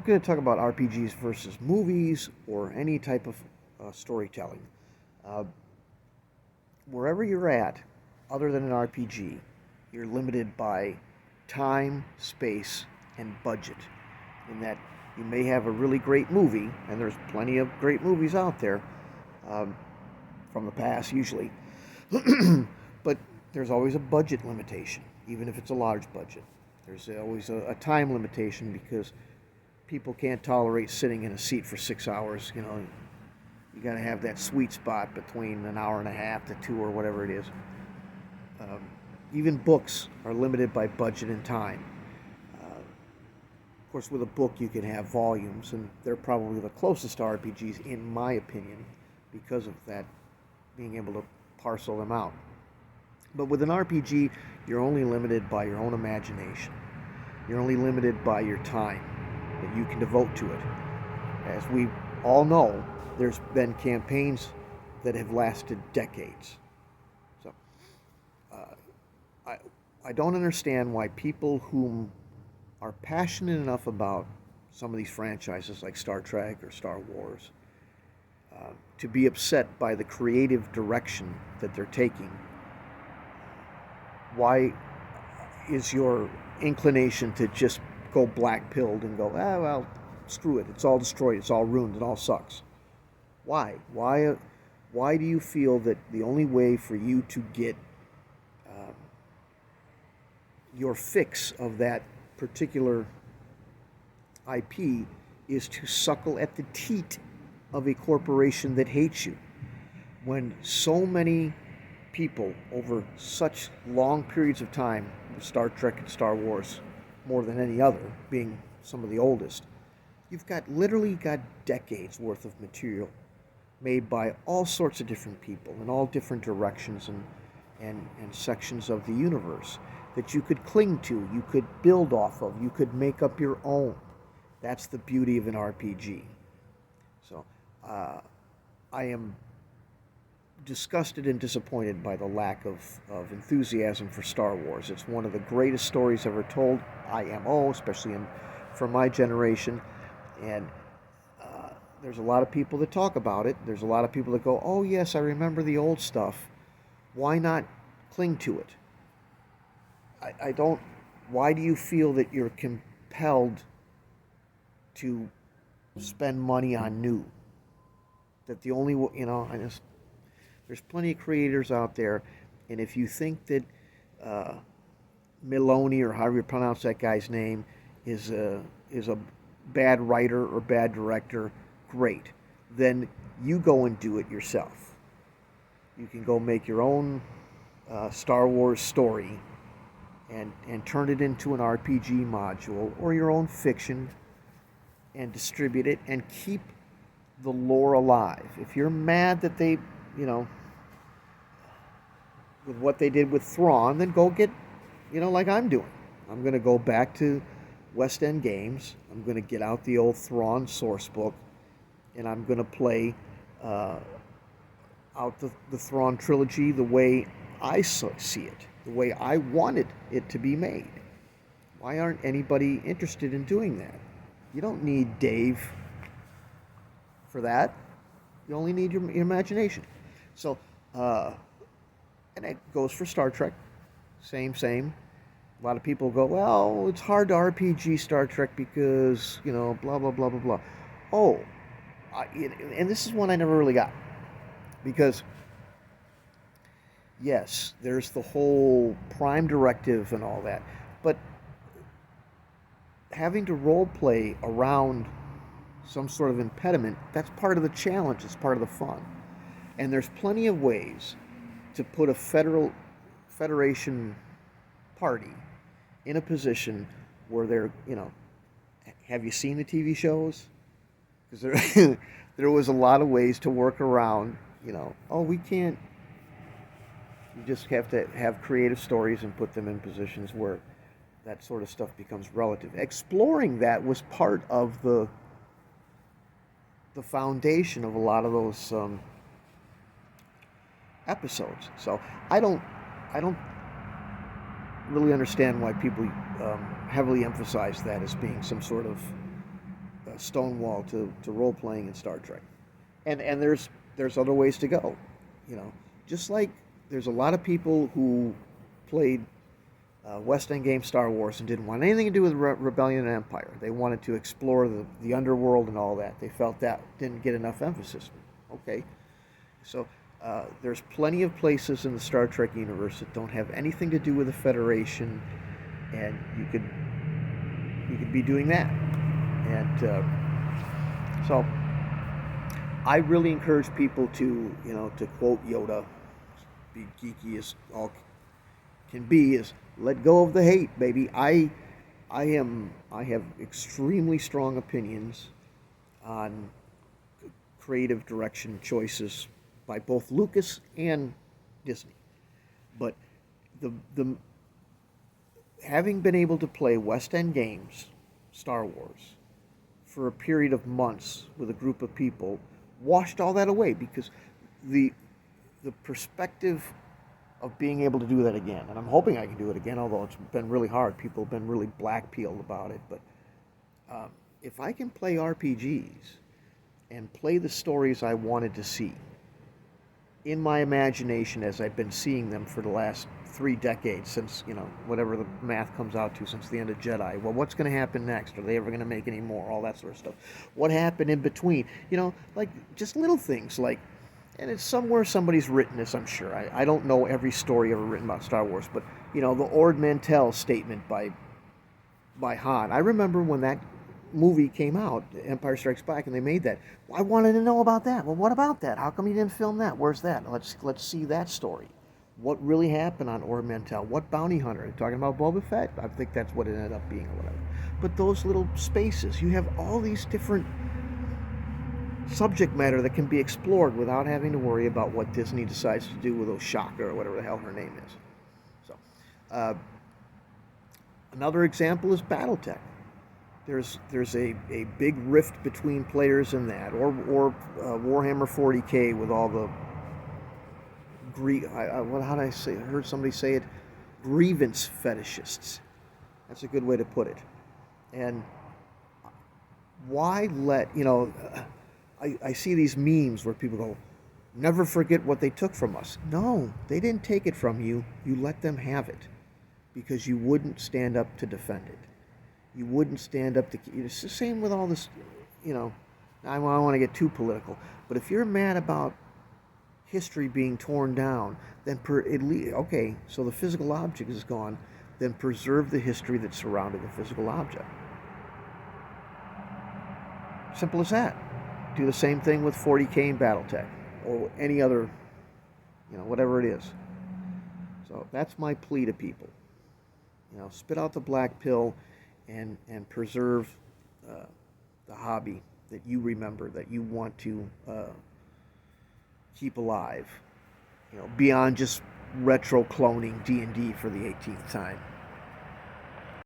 going to talk about RPGs versus movies or any type of storytelling. Uh, Wherever you're at, other than an RPG, you're limited by time, space, and budget. In that you may have a really great movie, and there's plenty of great movies out there um, from the past usually, but there's always a budget limitation, even if it's a large budget. There's always a time limitation because people can't tolerate sitting in a seat for 6 hours. You got to have that sweet spot between an hour and a half to two or whatever it is. Um, Even books are limited by budget and time. Of course, with a book, you can have volumes, and they're probably the closest to RPGs, in my opinion, because of that, being able to parcel them out. But with an RPG, you're only limited by your own imagination. You're only limited by your time that you can devote to it. As we all know, there's been campaigns that have lasted decades. So, uh, I, I don't understand why people whom are passionate enough about some of these franchises like Star Trek or Star Wars to be upset by the creative direction that they're taking. Why is your inclination to just go black pilled and go, well, screw it, it's all destroyed, it's all ruined, it all sucks? Why? Why do you feel that the only way for you to get um, your fix of that particular IP is to suckle at the teat of a corporation that hates you? When so many people over such long periods of time, Star Trek and Star Wars more than any other being some of the oldest, you've literally got decades worth of material made by all sorts of different people in all different directions and sections of the universe that you could cling to, you could build off of, you could make up your own. That's the beauty of an RPG. So I am disgusted and disappointed by the lack of enthusiasm for Star Wars. It's one of the greatest stories ever told, IMO, especially for my generation. And there's a lot of people that talk about it. There's a lot of people that go, oh, yes, I remember the old stuff. Why not cling to it? I don't. Why do you feel that you're compelled to spend money on new? That the only, there's plenty of creators out there, and if you think that Miloni, or however you pronounce that guy's name, is a bad writer or bad director, great. Then you go and do it yourself. You can go make your own Star Wars story and turn it into an RPG module or your own fiction and distribute it and keep the lore alive. If you're mad that they, with what they did with Thrawn, then go get, like I'm doing. I'm going to go back to West End Games. I'm going to get out the old Thrawn source book, and I'm going to play out the Thrawn trilogy the way I see it, the way I wanted it to be made. Why aren't anybody interested in doing that? You don't need Dave for that. You only need your imagination. So, and it goes for Star Trek. Same. A lot of people go, well, it's hard to RPG Star Trek because, blah, blah, blah, blah, blah. Oh, and this is one I never really got. Because, yes, there's the whole Prime Directive and all that. But having to role play around some sort of impediment, that's part of the challenge, it's part of the fun. And there's plenty of ways to put a Federation party in a position where they're, have you seen the TV shows? Because there was a lot of ways to work around, oh, we can't. You just have to have creative stories and put them in positions where that sort of stuff becomes relative. Exploring that was part of the foundation of a lot of those episodes. So I don't really understand why people heavily emphasize that as being some sort of Stonewall to role playing in Star Trek, and there's other ways to go, you know. Just like there's a lot of people who played West End game Star Wars and didn't want anything to do with Rebellion and Empire. They wanted to explore the underworld and all that. They felt that didn't get enough emphasis. Okay, so there's plenty of places in the Star Trek universe that don't have anything to do with the Federation, and you could be doing that. And so I really encourage people to, to quote Yoda, be geeky as all can be, is let go of the hate, baby. I have extremely strong opinions on creative direction choices by both Lucas and Disney. But the having been able to play West End games, Star Wars, for a period of months with a group of people, washed all that away, because the perspective of being able to do that again, and I'm hoping I can do it again, although it's been really hard. People have been really black-pilled about it, but if I can play RPGs and play the stories I wanted to see in my imagination as I've been seeing them for the last 3 decades, since, whatever the math comes out to, since the end of Jedi. Well, what's going to happen next? Are they ever going to make any more? All that sort of stuff. What happened in between? Like just little things like, and it's somewhere somebody's written this, I'm sure. I don't know every story ever written about Star Wars, but, the Ord Mantell statement by Han. I remember when that movie came out, Empire Strikes Back, and they made that. I wanted to know about that. Well, what about that? How come you didn't film that? Where's that? Let's see that story. What really happened on Ord Mantell? What bounty hunter? Are you talking about Boba Fett? I think that's what it ended up being, or whatever. But those little spaces, you have all these different subject matter that can be explored without having to worry about what Disney decides to do with Oshaka or whatever the hell her name is. So, another example is BattleTech. There's a big rift between players in that, or Warhammer 40K with all the how did I say? I heard somebody say it, grievance fetishists. That's a good way to put it. And why let I see these memes where people go, never forget what they took from us. No, they didn't take it from you. You let them have it because you wouldn't stand up to defend it. You wouldn't stand up to... It's the same with all this, I don't want to get too political, but if you're mad about history being torn down, then okay, so the physical object is gone, then preserve the history that surrounded the physical object. Simple as that. Do the same thing with 40K and BattleTech, or any other, whatever it is. So that's my plea to people. Spit out the black pill and preserve the hobby that you remember, that you want to keep alive. Beyond just retro cloning D&D for the 18th time.